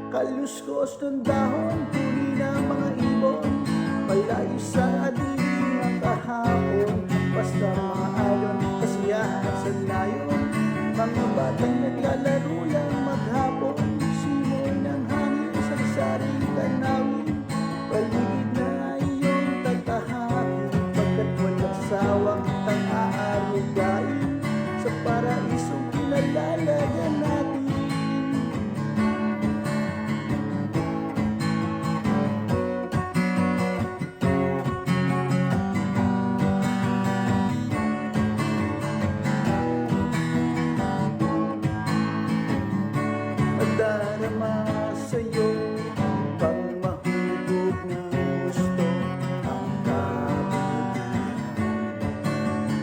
Kaluskos ng dahon, huli ng mga ibon, malayo sa dilim ng kahapon. Basta mga alon, kasiyahan sa layon, mga batang naglalaro lang maghapon. Simoy ng hangin sa saring tanawin, paligid na iyong tatahakin, pagkat walang sawang kitang aarugain sa paraisong pinalalagyan natin. Madarama sa'yo pang mahubog ng gusto ang kabutihan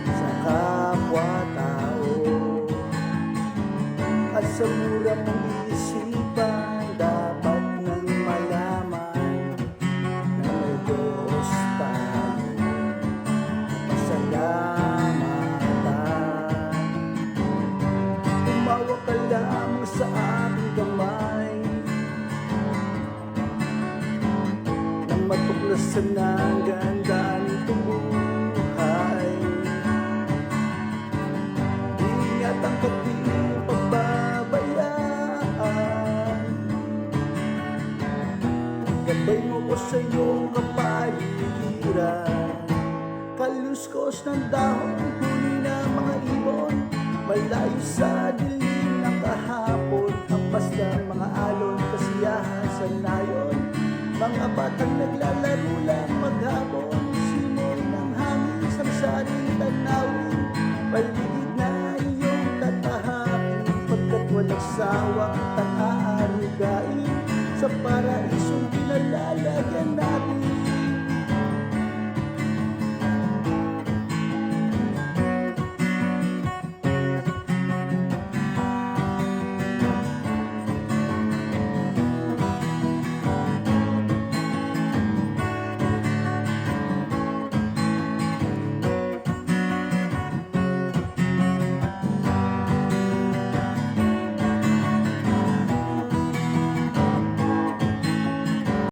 sa kapwa-tao, at sa mura mong isipan dapat nang malaman na may Diyos tayo pasalamatan. Tumawa ka lamang sa aking kamay nang matuklasan ng ganda nitong buhay. Ingat ang di pababayaan, gabay mo ko sa iyong kapaligiran. Kaluskos ng dahon, huli ng mga ibon, malayo sa dilim ng kahapon. Hampas ng mga alon, kasiyahan sa layon, mga batang naglalaro lang maghapon. Simoy ng hangin sa saring tanawin, paligid na iyong tatahakin, pagkat walang sawang kitang aarugain sa paraisong pinalalagyan natin.